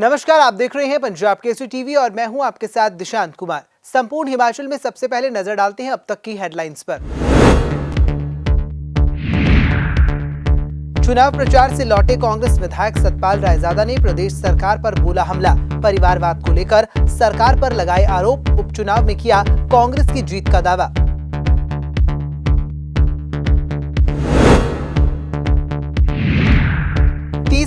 नमस्कार, आप देख रहे हैं पंजाब केसरी टीवी और मैं हूं आपके साथ दिशांत कुमार। संपूर्ण हिमाचल में सबसे पहले नजर डालते हैं अब तक की हेडलाइंस पर। चुनाव प्रचार से लौटे कांग्रेस विधायक सतपाल रायजादा ने प्रदेश सरकार पर बोला हमला। परिवारवाद को लेकर सरकार पर लगाए आरोप। उपचुनाव में किया कांग्रेस की जीत का दावा।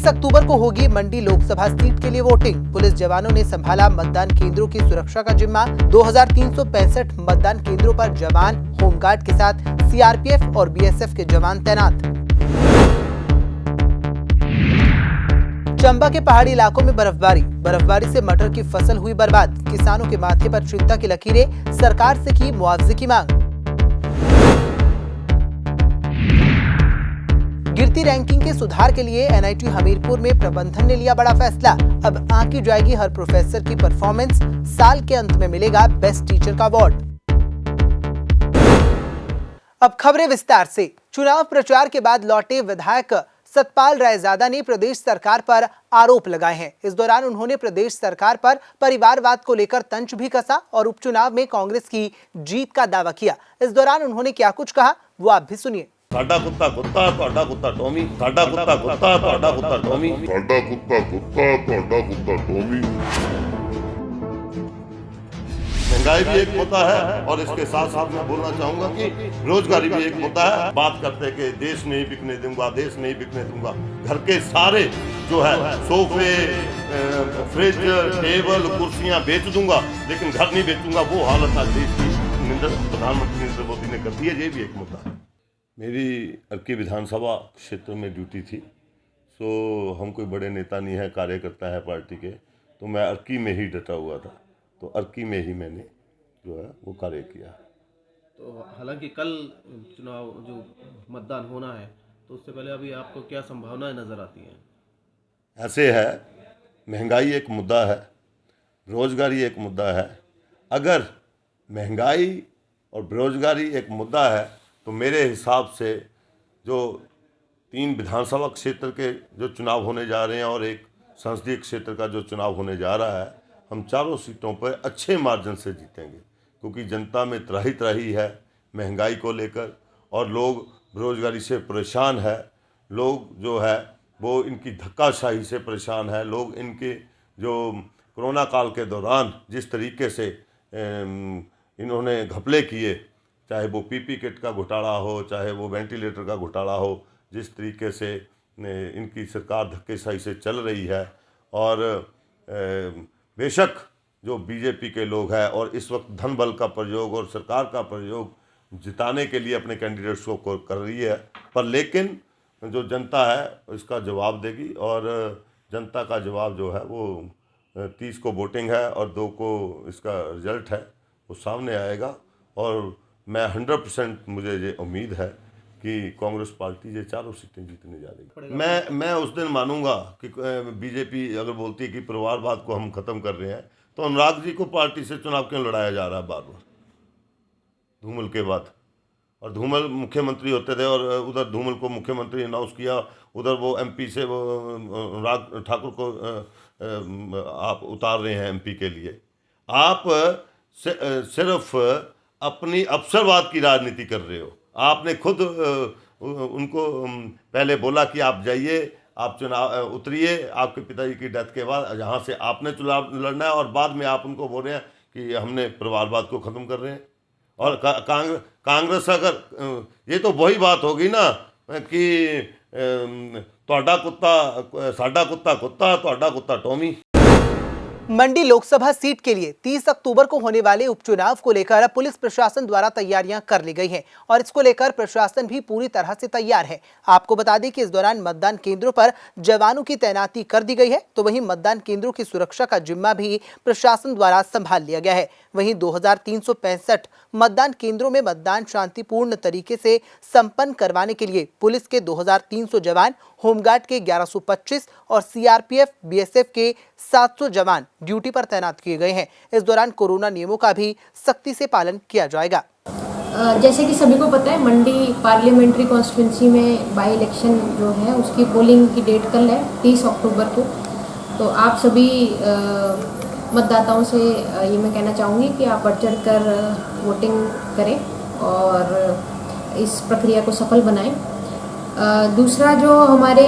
अक्टूबर को होगी मंडी लोकसभा सीट के लिए वोटिंग। पुलिस जवानों ने संभाला मतदान केंद्रों की सुरक्षा का जिम्मा। 2365 मतदान केंद्रों पर जवान होमगार्ड के साथ सीआरपीएफ और बीएसएफ के जवान तैनात। चंबा के पहाड़ी इलाकों में बर्फबारी से मटर की फसल हुई बर्बाद। किसानों के माथे पर चिंता की लकीरें। सरकार से की मुआवजे की मांग। गिरती रैंकिंग के सुधार के लिए एनआईटी हमीरपुर में प्रबंधन ने लिया बड़ा फैसला। अब आंकी जाएगी हर प्रोफेसर की परफॉर्मेंस। साल के अंत में मिलेगा बेस्ट टीचर का अवार्ड। अब खबरें विस्तार से। चुनाव प्रचार के बाद लौटे विधायक सतपाल रायजादा ने प्रदेश सरकार पर आरोप लगाए हैं। इस दौरान उन्होंने प्रदेश सरकार पर परिवारवाद को लेकर तंज भी कसा और उपचुनाव में कांग्रेस की जीत का दावा किया। इस दौरान उन्होंने क्या कुछ कहा वो आप भी सुनिए। साडा कुत्ता कुत्ता तुहाडा कुत्ता टोमी, साडा कुत्ता कुत्ता तुहाडा कुत्ता टोमी, साडा कुत्ता कुत्ता तुहाडा कुत्ता टोमी। महंगाई भी एक मुद्दा है और इसके साथ साथ मैं बोलना चाहूंगा कि रोजगारी भी एक मुद्दा है। बात करते हैं कि देश नहीं बिकने दूंगा, देश नहीं बिकने दूंगा। घर के सारे जो है सोफे, फ्रिज, टेबल, कुर्सियां बेच दूंगा लेकिन घर नहीं बेचूंगा। वो हालत आज देश की प्रधानमंत्री नरेंद्र मोदी ने कर दी है। ये भी एक मुद्दा है। मेरी अर्की विधानसभा क्षेत्र में ड्यूटी थी, सो हम कोई बड़े नेता नहीं है, कार्यकर्ता है पार्टी के, तो मैं अर्की में ही डटा हुआ था। तो अर्की में ही मैंने जो है वो कार्य किया। तो हालांकि कल चुनाव जो मतदान होना है तो उससे पहले अभी आपको क्या संभावनाएं नज़र आती हैं? ऐसे है, महंगाई एक मुद्दा है, रोजगारी एक मुद्दा है। अगर महंगाई और बेरोजगारी एक मुद्दा है तो मेरे हिसाब से जो 3 विधानसभा क्षेत्र के जो चुनाव होने जा रहे हैं और एक संसदीय क्षेत्र का जो चुनाव होने जा रहा है, हम चारों सीटों पर अच्छे मार्जिन से जीतेंगे। क्योंकि जनता में त्राही है महंगाई को लेकर और लोग बेरोजगारी से परेशान है। लोग जो है वो इनकी धक्काशाही से परेशान है। लोग इनके जो कोरोना काल के दौरान जिस तरीके से इन्होंने घपले किए, चाहे वो पीपी किट का घोटाला हो, चाहे वो वेंटिलेटर का घोटाला हो, जिस तरीके से इनकी सरकार धक्केशाही से चल रही है। और बेशक जो बीजेपी के लोग हैं और इस वक्त धन बल का प्रयोग और सरकार का प्रयोग जिताने के लिए अपने कैंडिडेट्स को कर रही है, पर लेकिन जो जनता है इसका जवाब देगी। और जनता का जवाब जो है वो 30 को वोटिंग है और 2 को इसका रिजल्ट है, वो सामने आएगा। और मैं 100% मुझे ये उम्मीद है कि कांग्रेस पार्टी ये चारों सीटें जीतने जा रही है। मैं उस दिन मानूंगा कि बीजेपी अगर बोलती है कि परिवारवाद को हम खत्म कर रहे हैं, तो अनुराग जी को पार्टी से चुनाव क्यों लड़ाया जा रहा है बार बार धूमल के बाद? और धूमल मुख्यमंत्री होते थे और उधर धूमल को मुख्यमंत्री अनाउंस किया, उधर वो एमपी से वो अनुराग ठाकुर को आप उतार रहे हैं एमपी के लिए। आप सिर्फ अपनी अवसरवाद की राजनीति कर रहे हो। आपने खुद उनको पहले बोला कि आप जाइए, आप चुनाव उतरिए आपके पिताजी की डेथ के बाद, जहाँ से आपने चुनाव लड़ना है, और बाद में आप उनको बोल रहे हैं कि हमने परिवारवाद को ख़त्म कर रहे हैं। और कांग्रेस अगर ये तो वही बात होगी ना कि तुहाडा कुत्ता साडा कुत्ता कुत्ता तुहाडा कुत्ता टोमी। मंडी लोकसभा सीट के लिए 30 अक्टूबर को होने वाले उपचुनाव को लेकर पुलिस प्रशासन द्वारा तैयारियां कर ली गई हैं और इसको लेकर प्रशासन भी पूरी तरह से तैयार है। आपको बता दें कि इस दौरान मतदान केंद्रों पर जवानों की तैनाती कर दी गई है, तो वहीं मतदान केंद्रों की सुरक्षा का जिम्मा भी प्रशासन द्वारा संभाल लिया गया है। वहीं 2365 मतदान केंद्रों में मतदान शांतिपूर्ण तरीके से संपन्न करवाने के लिए पुलिस के 2300 जवान, होमगार्ड के 1125 और सीआरपीएफ बीएसएफ के 700 जवान ड्यूटी पर तैनात किए गए हैं। इस दौरान कोरोना नियमों का भी सख्ती से पालन किया जाएगा। जैसे कि सभी को पता है, मंडी पार्लियामेंट्री कॉन्स्टिट्यूंसी में बाई इलेक्शन जो है उसकी पोलिंग की डेट कल है 30 अक्टूबर को। तो आप सभी मतदाताओं से ये मैं कहना चाहूँगी कि आप बढ़ चढ़ कर वोटिंग करें और इस प्रक्रिया को सफल बनाएं। दूसरा जो हमारे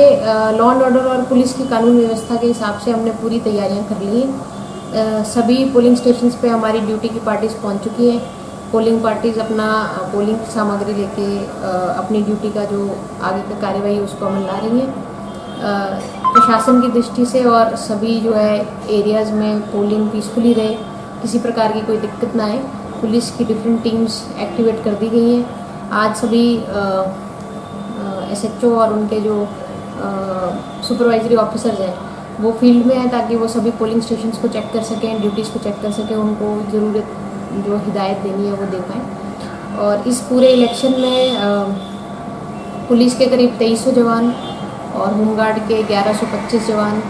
लॉ एंड ऑर्डर और पुलिस की कानून व्यवस्था के हिसाब से हमने पूरी तैयारियां कर ली हैं। सभी पोलिंग स्टेशंस पे हमारी ड्यूटी की पार्टीज़ पहुंच चुकी हैं। पोलिंग पार्टीज़ अपना पोलिंग सामग्री लेके अपनी ड्यूटी का जो आगे की कार्यवाही है उसको अमल ला रही हैं। प्रशासन की दृष्टि से और सभी जो है एरियाज़ में पोलिंग पीसफुली रहे, किसी प्रकार की कोई दिक्कत ना आए, पुलिस की डिफरेंट टीम्स एक्टिवेट कर दी गई हैं। आज सभी SHO और उनके जो सुपरवाइजरी ऑफिसर्स हैं वो फील्ड में हैं ताकि वो सभी पोलिंग स्टेशंस को चेक कर सकें, ड्यूटीज़ को चेक कर सकें, उनको ज़रूरत जो हिदायत देनी है वो दे पाएँ। और इस पूरे इलेक्शन में पुलिस के करीब 2300 जवान और होमगार्ड के 1125 जवान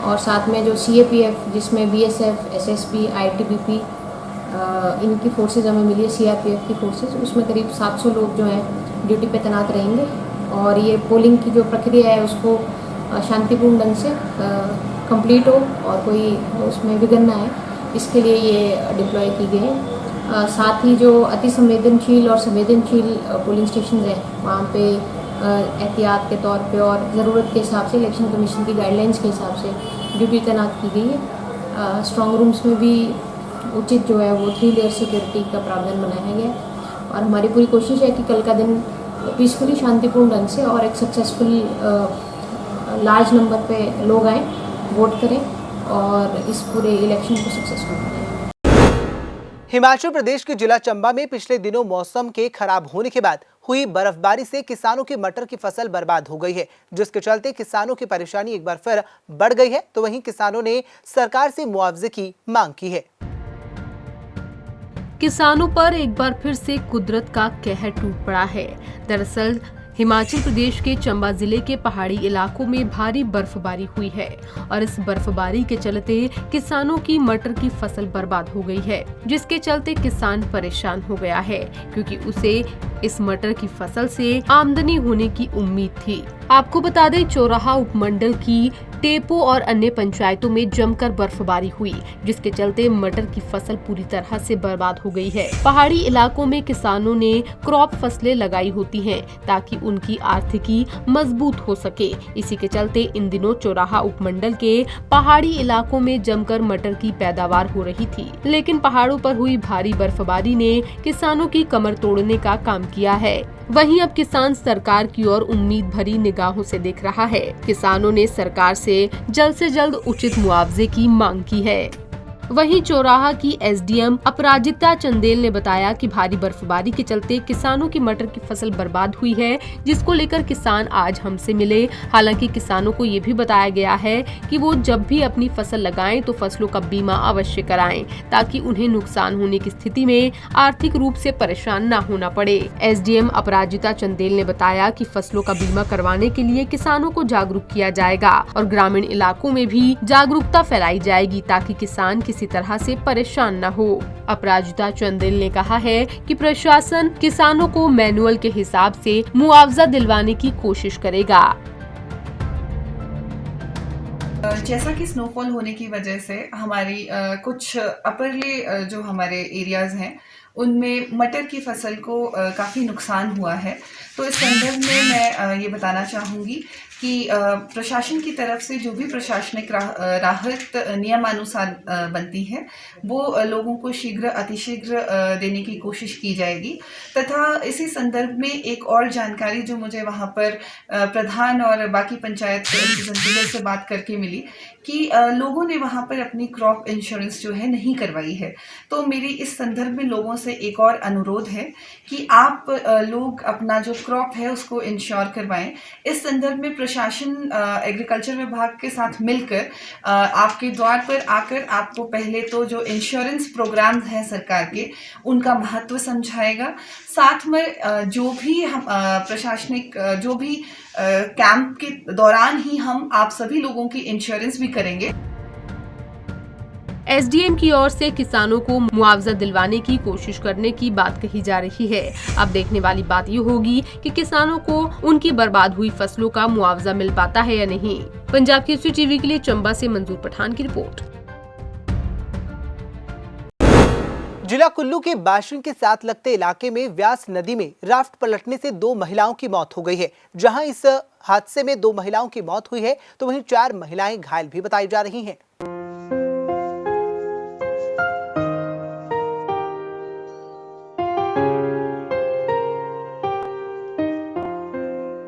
और साथ में जो CAPF जिसमें BSF, SSB, ITBP इनकी फोर्सेज हमें मिली है, CRPF की फोर्सेज, उसमें करीब 700 लोग जो हैं ड्यूटी पे तैनात रहेंगे और ये पोलिंग की जो प्रक्रिया है उसको शांतिपूर्ण ढंग से कंप्लीट हो और कोई उसमें विघ्न ना आए, इसके लिए ये डिप्लॉय की गई है। साथ ही जो अति संवेदनशील और संवेदनशील पोलिंग स्टेशन हैं वहाँ पे एहतियात के तौर पे और ज़रूरत के हिसाब से इलेक्शन कमीशन की गाइडलाइंस के हिसाब से ड्यूटी तैनात की गई है। स्ट्रॉन्ग रूम्स में भी उचित जो है वो 3 लेयर सिक्योरिटी का प्रावधान बनाया गया है और हमारी पूरी कोशिश है कि कल का दिन पीसफुली शांतिपूर्ण ढंग से और एक सक्सेसफुल लार्ज नंबर पे लोग आएँ, वोट करें और इस पूरे इलेक्शन को सक्सेसफुल बनाएं। हिमाचल प्रदेश के जिला चंबा में पिछले दिनों मौसम के खराब होने के बाद हुई बर्फबारी से किसानों की मटर की फसल बर्बाद हो गई है, जिसके चलते किसानों की परेशानी एक बार फिर बढ़ गई है। तो वहीं किसानों ने सरकार से मुआवजे की मांग की है। किसानों पर एक बार फिर से कुदरत का कहर टूट पड़ा है। दरअसल हिमाचल प्रदेश के चंबा जिले के पहाड़ी इलाकों में भारी बर्फबारी हुई है और इस बर्फबारी के चलते किसानों की मटर की फसल बर्बाद हो गई है, जिसके चलते किसान परेशान हो गया है क्योंकि उसे इस मटर की फसल से आमदनी होने की उम्मीद थी। आपको बता दें, चौराहा उपमंडल की टेपो और अन्य पंचायतों में जमकर बर्फबारी हुई, जिसके चलते मटर की फसल पूरी तरह से बर्बाद हो गई है। पहाड़ी इलाकों में किसानों ने क्रॉप फसलें लगाई होती हैं ताकि उनकी आर्थिकी मजबूत हो सके। इसी के चलते इन दिनों चौराहा उपमंडल के पहाड़ी इलाकों में जमकर मटर की पैदावार हो रही थी, लेकिन पहाड़ों पर हुई भारी बर्फबारी ने किसानों की कमर तोड़ने का काम किया है। वहीं अब किसान सरकार की ओर उम्मीद भरी निगाहों से देख रहा है। किसानों ने सरकार से जल्द उचित मुआवजे की मांग की है। वहीं चौराहा की SDM अपराजिता चंदेल ने बताया कि भारी बर्फबारी के चलते किसानों की मटर की फसल बर्बाद हुई है, जिसको लेकर किसान आज हमसे मिले। हालांकि किसानों को ये भी बताया गया है कि वो जब भी अपनी फसल लगाएं तो फसलों का बीमा अवश्य कराएं ताकि उन्हें नुकसान होने की स्थिति में आर्थिक रूप से परेशान न होना पड़े। SDM अपराजिता चंदेल ने बताया कि फसलों का बीमा करवाने के लिए किसानों को जागरूक किया जाएगा और ग्रामीण इलाकों में भी जागरूकता फैलाई जाएगी ताकि किसान किसी तरह से परेशान न हो। अपराजिता चंदेल ने कहा है कि प्रशासन किसानों को मैनुअल के हिसाब से मुआवजा दिलवाने की कोशिश करेगा। जैसा कि स्नोफॉल होने की वजह से हमारी कुछ अपरली जो हमारे एरियाज हैं उनमें मटर की फसल को काफ़ी नुकसान हुआ है। तो इस संदर्भ में मैं ये बताना चाहूँगी कि प्रशासन की तरफ से जो भी प्रशासनिक राहत नियमानुसार बनती है वो लोगों को शीघ्र अतिशीघ्र देने की कोशिश की जाएगी। तथा इसी संदर्भ में एक और जानकारी जो मुझे वहाँ पर प्रधान और बाकी पंचायत रिप्रेजेंटेटिव से बात करके मिली कि लोगों ने वहाँ पर अपनी क्रॉप इंश्योरेंस जो है नहीं करवाई है। तो मेरी इस संदर्भ में लोगों से एक और अनुरोध है कि आप लोग अपना जो क्रॉप है उसको इंश्योर करवाएं। इस संदर्भ में प्रशासन एग्रीकल्चर विभाग के साथ मिलकर आपके द्वार पर आकर आपको पहले तो जो इंश्योरेंस प्रोग्राम है सरकार के उनका महत्व समझाएगा। साथ में जो भी हम प्रशासनिक जो भी कैंप के दौरान ही हम आप सभी लोगों की इंश्योरेंस भी करेंगे। एसडीएम की ओर से किसानों को मुआवजा दिलवाने की कोशिश करने की बात कही जा रही है। अब देखने वाली बात ये होगी कि किसानों को उनकी बर्बाद हुई फसलों का मुआवजा मिल पाता है या नहीं। पंजाब केसरी टीवी के लिए चंबा से मंजूर पठान की रिपोर्ट। जिला कुल्लू के बाशिंग के साथ लगते इलाके में व्यास नदी में राफ्ट पलटने से 2 महिलाओं की मौत हो गई है। जहां इस हादसे में 2 महिलाओं की मौत हुई है तो वहीं 4 महिलाएं घायल भी बताई जा रही हैं।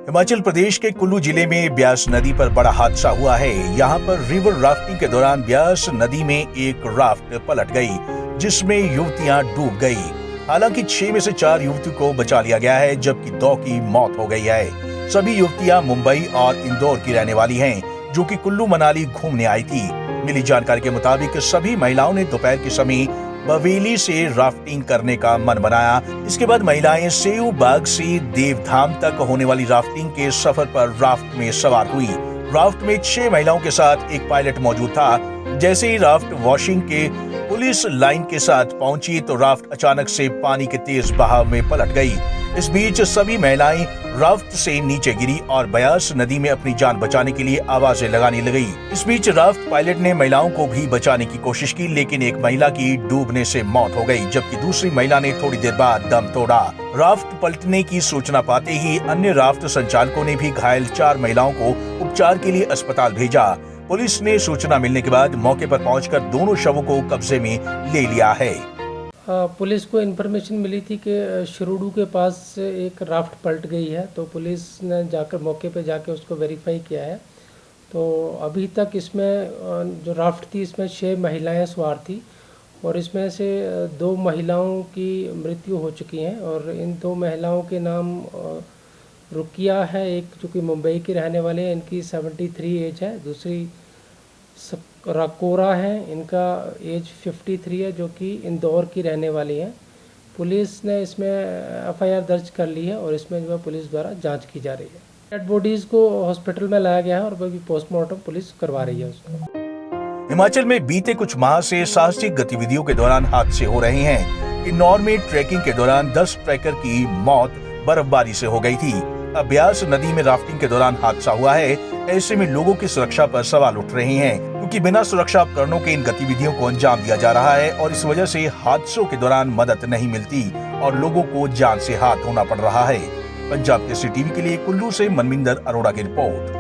हिमाचल प्रदेश के कुल्लू जिले में ब्यास नदी पर बड़ा हादसा हुआ है। यहाँ पर रिवर राफ्टिंग के दौरान ब्यास नदी में एक राफ्ट पलट गई, जिसमें युवतियां डूब गई। हालांकि 6 में से 4 युवतियों को बचा लिया गया है, जबकि 2 की मौत हो गई है। सभी युवतियां मुंबई और इंदौर की रहने वाली हैं, जो कि कुल्लू मनाली घूमने आई थी। मिली जानकारी के मुताबिक सभी महिलाओं ने दोपहर के समय बवेली से राफ्टिंग करने का मन बनाया। इसके बाद महिलाएं सेऊ बाग से देवधाम तक होने वाली राफ्टिंग के सफर पर राफ्ट में सवार हुई। राफ्ट में 6 महिलाओं के साथ एक पायलट मौजूद था। जैसे ही राफ्ट वॉशिंग के पुलिस लाइन के साथ पहुंची तो राफ्ट अचानक से पानी के तेज बहाव में पलट गई। इस बीच सभी महिलाएं राफ्ट से नीचे गिरी और ब्यास नदी में अपनी जान बचाने के लिए आवाजें लगाने लगी। इस बीच राफ्ट पायलट ने महिलाओं को भी बचाने की कोशिश की, लेकिन एक महिला की डूबने से मौत हो गई, जबकि दूसरी महिला ने थोड़ी देर बाद दम तोड़ा। राफ्ट पलटने की सूचना पाते ही अन्य राफ्ट संचालकों ने भी घायल 4 महिलाओं को उपचार के लिए अस्पताल भेजा। पुलिस ने सूचना मिलने के बाद मौके पर पहुंचकर दोनों शवों को कब्जे में ले लिया है। पुलिस को इन्फॉर्मेशन मिली थी कि शुरूडू के पास एक राफ्ट पलट गई है, तो पुलिस ने जाकर मौके पे जाके उसको वेरीफाई किया है। तो अभी तक इसमें जो राफ्ट थी इसमें 6 महिलाएं सवार थी और इसमें से 2 महिलाओं की मृत्यु हो चुकी है और इन 2 महिलाओं के नाम रुकिया है, एक जो कि मुंबई के रहने वाले हैं, इनकी 73 एज है। दूसरी राकोरा है, इनका एज 53 है, जो कि इंदौर की रहने वाली है। पुलिस ने इसमें एफआईआर दर्ज कर ली है और इसमें जो है पुलिस द्वारा जांच की जा रही है। डेड बॉडीज़ को हॉस्पिटल में लाया गया है और अभी पोस्टमार्टम पुलिस करवा रही है उसको। हिमाचल में बीते कुछ माह से साहसिक गतिविधियों के दौरान हादसे हो रहे हैं। किन्नौर में ट्रैकिंग के दौरान 10 ट्रैकर की मौत बर्फबारी से हो गई थी। अब ब्यास नदी में राफ्टिंग के दौरान हादसा हुआ है। ऐसे में लोगों की सुरक्षा पर सवाल उठ रहे हैं, क्योंकि बिना सुरक्षा उपकरणों के इन गतिविधियों को अंजाम दिया जा रहा है और इस वजह से हादसों के दौरान मदद नहीं मिलती और लोगों को जान से हाथ धोना पड़ रहा है। पंजाब केसरी टीवी के लिए कुल्लू से मनविंदर अरोड़ा की रिपोर्ट।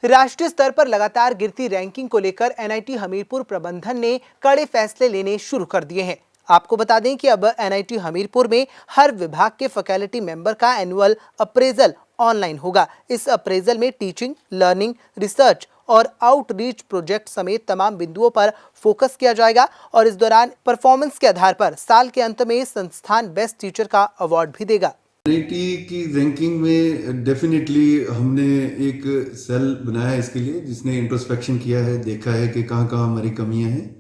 राष्ट्रीय स्तर पर लगातार गिरती रैंकिंग को लेकर एनआईटी हमीरपुर प्रबंधन ने कड़े फैसले लेने शुरू कर दिए हैं। आपको बता दें कि अब एनआईटी हमीरपुर में हर विभाग के फैकल्टी मेंबर का एनुअल अप्रेजल ऑनलाइन होगा। इस अप्रेजल में टीचिंग, लर्निंग, रिसर्च और आउटरीच प्रोजेक्ट समेत तमाम बिंदुओं पर फोकस किया जाएगा और इस दौरान परफॉर्मेंस के आधार पर साल के अंत में संस्थान बेस्ट टीचर का अवार्ड भी देगा। एनआईटी की रैंकिंग में डेफिनेटली हमने एक सेल बनाया है इसके लिए, जिसने इंट्रोस्पेक्शन किया है, देखा है कि कहाँ कहाँ हमारी कमियां हैं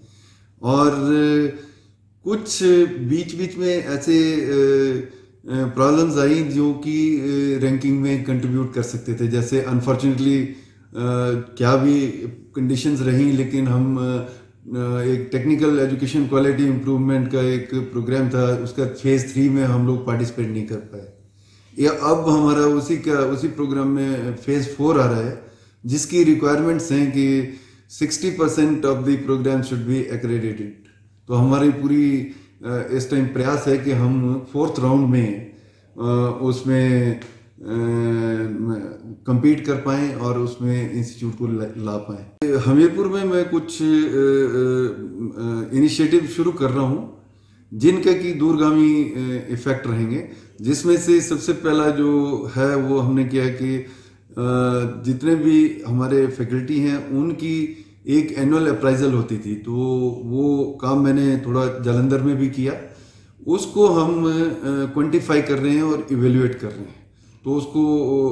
और कुछ बीच बीच में ऐसे प्रॉब्लम्स आई जो कि रैंकिंग में कंट्रीब्यूट कर सकते थे। जैसे अनफॉर्चुनेटली क्या भी कंडीशंस रहीं, लेकिन हम एक टेक्निकल एजुकेशन क्वालिटी इम्प्रूवमेंट का एक प्रोग्राम था, उसका फेज़ 3 में हम लोग पार्टिसिपेट नहीं कर पाए। या अब हमारा उसी प्रोग्राम में फेज़ 4 आ रहा है, जिसकी रिक्वायरमेंट्स हैं कि 60% of the programme should be accredited. तो हमारी पूरी इस टाइम प्रयास है कि हम 4th राउंड में उसमें compete कर पाएँ और उसमें इंस्टीट्यूट को ला पाएँ। हमीरपुर में मैं कुछ इनिशिएटिव शुरू कर रहा हूँ जिनका की दूरगामी इफेक्ट रहेंगे, जिसमें से सबसे पहला जो है वो हमने किया कि जितने भी हमारे फैकल्टी हैं उनकी एक एनुअल अप्राइजल होती थी, तो वो काम मैंने थोड़ा जालंधर में भी किया। उसको हम क्वांटिफाई कर रहे हैं और इवेल्युएट कर रहे हैं, तो उसको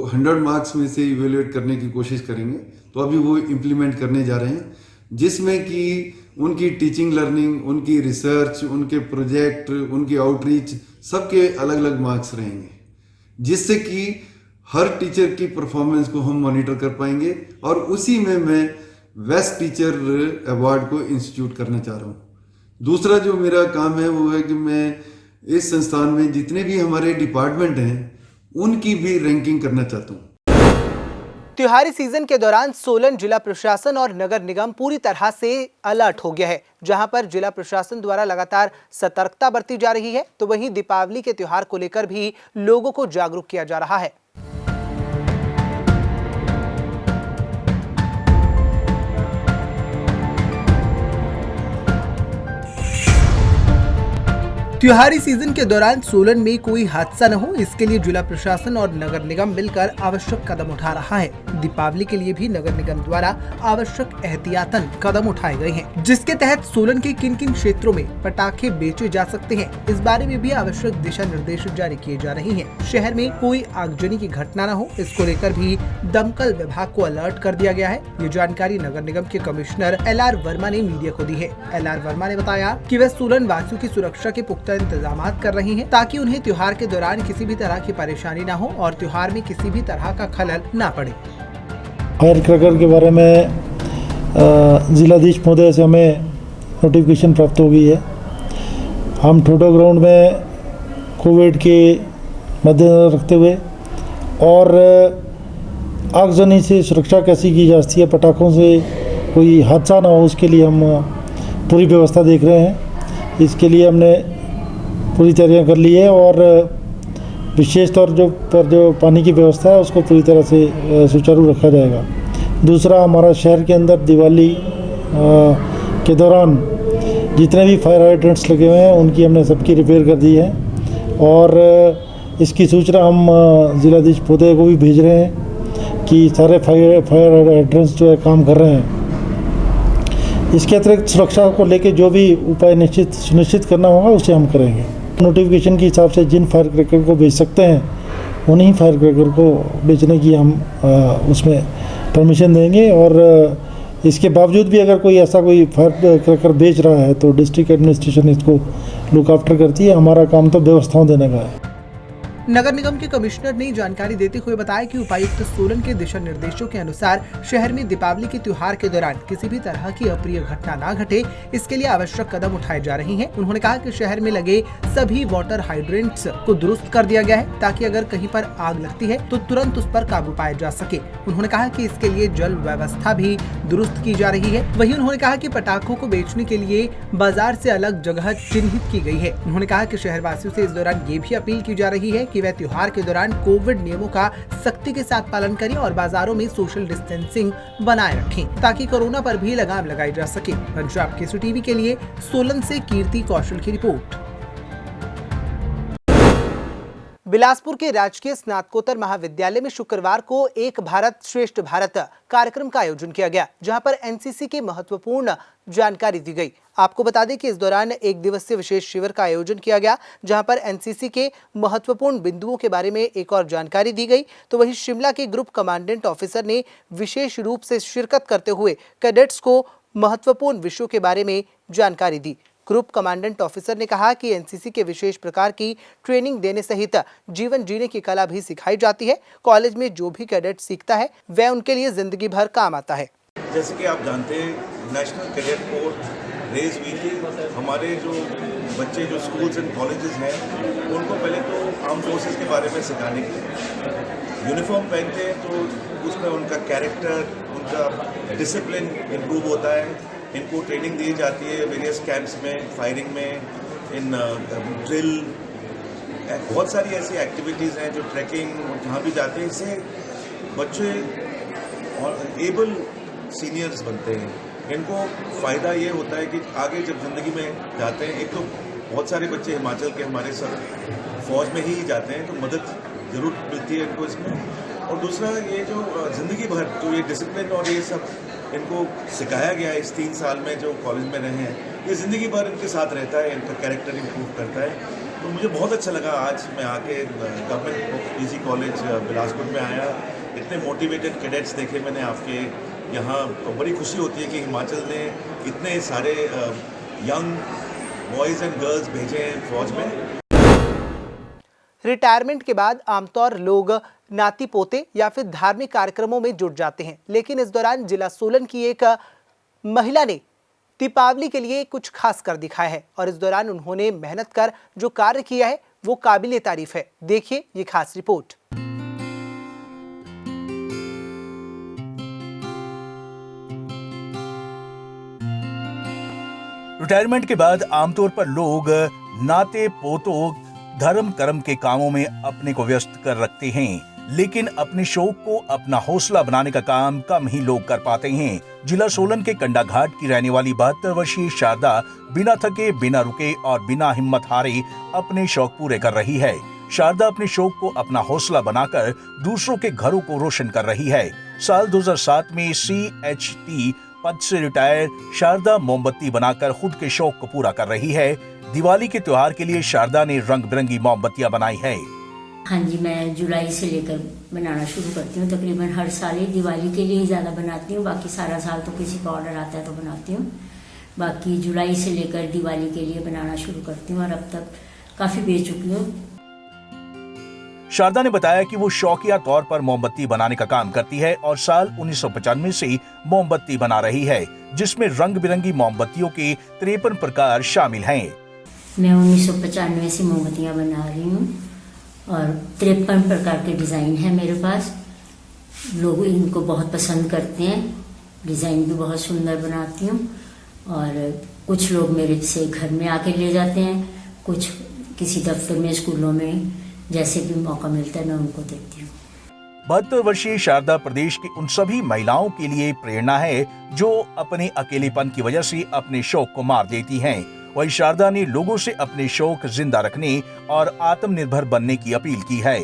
100 मार्क्स में से इवेल्युएट करने की कोशिश करेंगे। तो अभी वो इम्प्लीमेंट करने जा रहे हैं, जिसमें कि उनकी टीचिंग लर्निंग, उनकी रिसर्च, उनके प्रोजेक्ट, उनकी आउटरीच, सबके अलग अलग मार्क्स रहेंगे, जिससे कि हर टीचर की परफॉर्मेंस को हम मॉनिटर कर पाएंगे। और उसी में मैं बेस्ट टीचर अवार्ड को इंस्टीट्यूट करना चाह रहा हूँ। दूसरा जो मेरा काम है वो है कि मैं इस संस्थान में जितने भी हमारे डिपार्टमेंट हैं उनकी भी रैंकिंग करना चाहता हूँ। त्योहारी सीजन के दौरान सोलन जिला प्रशासन और नगर निगम पूरी तरह से अलर्ट हो गया है, जहां पर जिला प्रशासन द्वारा लगातार सतर्कता बरती जा रही है, तो वहीं दीपावली के त्योहार को लेकर भी लोगों को जागरूक किया जा रहा है। त्योहारी सीजन के दौरान सोलन में कोई हादसा न हो, इसके लिए जिला प्रशासन और नगर निगम मिलकर आवश्यक कदम उठा रहा है। दीपावली के लिए भी नगर निगम द्वारा आवश्यक एहतियातन कदम उठाए गए हैं, जिसके तहत सोलन के किन किन क्षेत्रों में पटाखे बेचे जा सकते हैं, इस बारे में भी आवश्यक दिशा निर्देश जारी किए जा रहे हैं। शहर में कोई आगजनी की घटना न हो, इसको लेकर भी दमकल विभाग को अलर्ट कर दिया गया है। ये जानकारी नगर निगम के कमिश्नर LR वर्मा ने मीडिया को दी है। LR वर्मा ने बताया कि वे सोलन वासियों की सुरक्षा के पुख्ता इंतजाम कर रही हैं, ताकि उन्हें त्योहार के दौरान किसी भी तरह की परेशानी न हो और त्योहार में किसी भी तरह का खलल न पड़े। फायर क्रैकर के बारे में जिलाधीश महोदय से हमें नोटिफिकेशन प्राप्त हो गई है। हम ठोडो ग्राउंड में कोविड के मद्देनजर रखते हुए और आगजनी से सुरक्षा कैसी की जा सकती है, पटाखों से कोई हादसा ना हो, उसके लिए हम पूरी व्यवस्था देख रहे हैं। इसके लिए हमने पूरी तैयारियां कर ली है और विशेष तौर पर जो पानी की व्यवस्था है उसको पूरी तरह से सुचारू रखा जाएगा। दूसरा, हमारा शहर के अंदर दिवाली के दौरान जितने भी फायर हाइड्रेंट्स लगे हुए हैं उनकी हमने सबकी रिपेयर कर दी है और इसकी सूचना हम जिलाधीश महोदय को भी भेज रहे हैं कि सारे फायर हाइड्रेंट्स जो है काम कर रहे हैं। इसके अतिरिक्त सुरक्षा को लेकर जो भी उपाय सुनिश्चित करना होगा उसे हम करेंगे। नोटिफिकेशन के हिसाब से जिन फायर क्रैकर को बेच सकते हैं उन्हीं फायर क्रैकर को बेचने की हम उसमें परमिशन देंगे और इसके बावजूद भी अगर कोई ऐसा कोई फायर क्रैकर बेच रहा है तो डिस्ट्रिक्ट एडमिनिस्ट्रेशन इसको लुक आफ्टर करती है। हमारा काम तो व्यवस्थाओं देने का है। नगर निगम के कमिश्नर ने जानकारी देते हुए बताया कि उपायुक्त सोलन के दिशा निर्देशों के अनुसार शहर में दीपावली के त्योहार के दौरान किसी भी तरह की अप्रिय घटना न घटे, इसके लिए आवश्यक कदम उठाए जा रहे हैं। उन्होंने कहा कि शहर में लगे सभी वाटर हाइड्रेंट्स को दुरुस्त कर दिया गया है, ताकि अगर कहीं पर आग लगती है तो तुरंत उस पर काबू पाया जा सके। उन्होंने कहा कि इसके लिए जल व्यवस्था भी दुरुस्त की जा रही है। वहीं उन्होंने कहा कि पटाखों को बेचने के लिए बाजार से अलग जगह चिन्हित की गई है। उन्होंने कहा कि शहरवासियों से इस दौरान ये भी अपील की जा रही है कि वह त्योहार के दौरान कोविड नियमों का सख्ती के साथ पालन करें और बाजारों में सोशल डिस्टेंसिंग बनाए रखें, ताकि कोरोना पर भी लगाम लगाई जा सके। पंजाब केसरी टीवी के लिए सोलन से कीर्ति कौशल की रिपोर्ट। बिलासपुर के राजकीय स्नातकोत्तर महाविद्यालय में शुक्रवार को एक भारत श्रेष्ठ भारत कार्यक्रम का आयोजन किया गया, जहां पर एनसीसी की महत्वपूर्ण जानकारी दी गई। आपको बता दें कि इस दौरान एक दिवसीय विशेष शिविर का आयोजन किया गया, जहां पर एनसीसी के महत्वपूर्ण बिंदुओं के बारे में एक और जानकारी दी गई। तो वहीं शिमला के ग्रुप कमांडेंट ऑफिसर ने विशेष रूप से शिरकत करते हुए कैडेट्स को महत्वपूर्ण विषयों के बारे में जानकारी दी। ग्रुप कमांडेंट ऑफिसर ने कहा कि एनसीसी के विशेष प्रकार की ट्रेनिंग देने सहित जीवन जीने की कला भी सिखाई जाती है। कॉलेज में जो भी कैडेट सीखता है वह उनके लिए जिंदगी भर काम आता है। जैसे कि आप जानते हैं, नेशनल कैडेट कोर रेज हुई थी। हमारे जो बच्चे जो स्कूल्स एंड कॉलेजेस हैं उनको पहले तो आर्म फोर्सेस के बारे में सिखाने के लिए यूनिफॉर्म पहनते हैं तो उसमें उनका कैरेक्टर, उनका डिसिप्लिन इम्प्रूव होता है। इनको ट्रेनिंग दी जाती है वेरियस कैंप्स में, फायरिंग में, इन ड्रिल, बहुत सारी ऐसी एक्टिविटीज़ हैं जो ट्रैकिंग जहाँ भी जाते हैं। इससे बच्चे और एबल सीनियर्स बनते हैं। इनको फ़ायदा ये होता है कि आगे जब ज़िंदगी में जाते हैं, एक तो बहुत सारे बच्चे हिमाचल के हमारे सब फौज में ही जाते हैं तो मदद ज़रूर मिलती है इनको इसमें। और दूसरा ये जो ज़िंदगी भर जो ये डिसिप्लिन और ये सब इनको सिखाया गया है इस 3 साल में जो कॉलेज में रहे हैं, ये ज़िंदगी भर इनके साथ रहता है, इनका कैरेक्टर इम्प्रूव करता है। तो मुझे बहुत अच्छा लगा आज मैं आके गवर्नमेंट पीजी कॉलेज बिलासपुर में आया। इतने मोटिवेटेड कैडेट्स देखे मैंने आपके यहाँ, तो बड़ी खुशी होती है कि हिमाचल ने इतने सारे यंग बॉयज़ एंड गर्ल्स भेजे हैं फौज में। रिटायरमेंट के बाद आमतौर लोग नाती पोते या फिर धार्मिक कार्यक्रमों में जुट जाते हैं। लेकिन इस दौरान जिला सोलन की एक महिला ने दीपावली के लिए कुछ खास कर दिखाया है और इस दौरान उन्होंने मेहनत कर जो कार्य किया है वो काबिले तारीफ है। देखिए ये खास रिपोर्ट। रिटायरमेंट के बाद आमतौर पर लोग नाते पोतों धर्म कर्म के कामों में अपने को व्यस्त कर रखते हैं, लेकिन अपने शौक को अपना हौसला बनाने का काम कम ही लोग कर पाते हैं। जिला सोलन के कंडा घाट की रहने वाली 72 वर्षीय शारदा बिना थके, बिना रुके और बिना हिम्मत हारे अपने शौक पूरे कर रही है। शारदा अपने शौक को अपना हौसला बनाकर दूसरों के घरों को रोशन कर रही है। साल 2007 में CHT पद से रिटायर शारदा मोमबत्ती बनाकर खुद के शौक को पूरा कर रही है। दिवाली के त्योहार के लिए शारदा ने रंग बिरंगी मोमबत्तियां बनाई है। हाँ जी, मैं जुलाई से लेकर बनाना शुरू करती हूँ। तकरीबन हर साल ही दिवाली के लिए ही ज़्यादा बनाती हूँ, बाकी सारा साल तो किसी का ऑर्डर आता है तो बनाती हूँ। बाकी जुलाई से लेकर दिवाली के लिए बनाना शुरू करती हूँ और अब तक काफ़ी बेच चुकी हूँ। शारदा ने बताया कि वो शौकिया तौर पर मोमबत्ती बनाने का काम करती है और साल 1995 से मोमबत्ती बना रही है, जिसमें रंग बिरंगी मोमबत्तियों के 53 प्रकार शामिल हैं। मैं 1995 से मोमबत्तियाँ बना रही हूँ और 53 प्रकार के डिज़ाइन हैं मेरे पास। लोग इनको बहुत पसंद करते हैं, डिज़ाइन भी बहुत सुंदर बनाती हूँ और कुछ लोग मेरे से घर में आके ले जाते हैं, कुछ किसी दफ्तर में, स्कूलों में, जैसे भी मौका मिलता है मैं उनको देती हूँ। 72 वर्षीय शारदा प्रदेश की उन सभी महिलाओं के लिए प्रेरणा है जो अपने अकेलेपन की वजह से अपने शौक को मार देती हैं। वही शारदा ने लोगों से अपने शौक जिंदा रखने और आत्मनिर्भर बनने की अपील की है।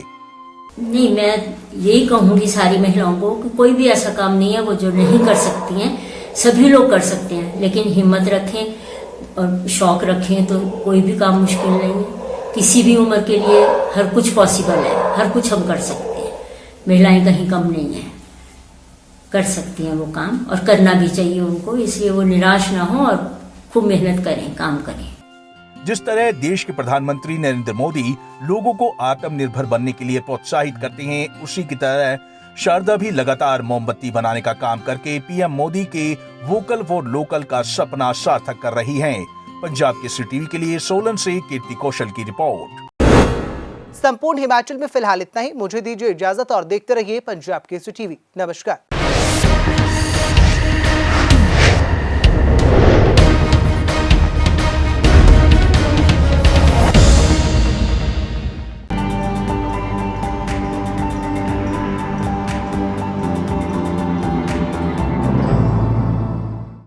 नहीं, मैं यही कहूँगी सारी महिलाओं को कि कोई भी ऐसा काम नहीं है वो जो नहीं कर सकती हैं, सभी लोग कर सकते हैं, लेकिन हिम्मत रखें और शौक रखें तो कोई भी काम मुश्किल नहीं है। किसी भी उम्र के लिए हर कुछ पॉसिबल है, हर कुछ हम कर सकते हैं। महिलाएं कहीं कम नहीं है, कर सकती हैं वो काम और करना भी चाहिए उनको, इसलिए वो निराश ना हो और खूब मेहनत करें, काम करें। जिस तरह देश के प्रधानमंत्री नरेंद्र मोदी लोगों को आत्मनिर्भर बनने के लिए प्रोत्साहित करते हैं, उसी की तरह शारदा भी लगातार मोमबत्ती बनाने का काम करके PM मोदी के वोकल फॉर लोकल का सपना सार्थक कर रही हैं। पंजाब केसरी टीवी के लिए सोलन से कीर्ति कौशल की रिपोर्ट। संपूर्ण हिमाचल में फिलहाल इतना ही। मुझे दीजिए इजाजत और देखते रहिए पंजाब केसरी टीवी। नमस्कार।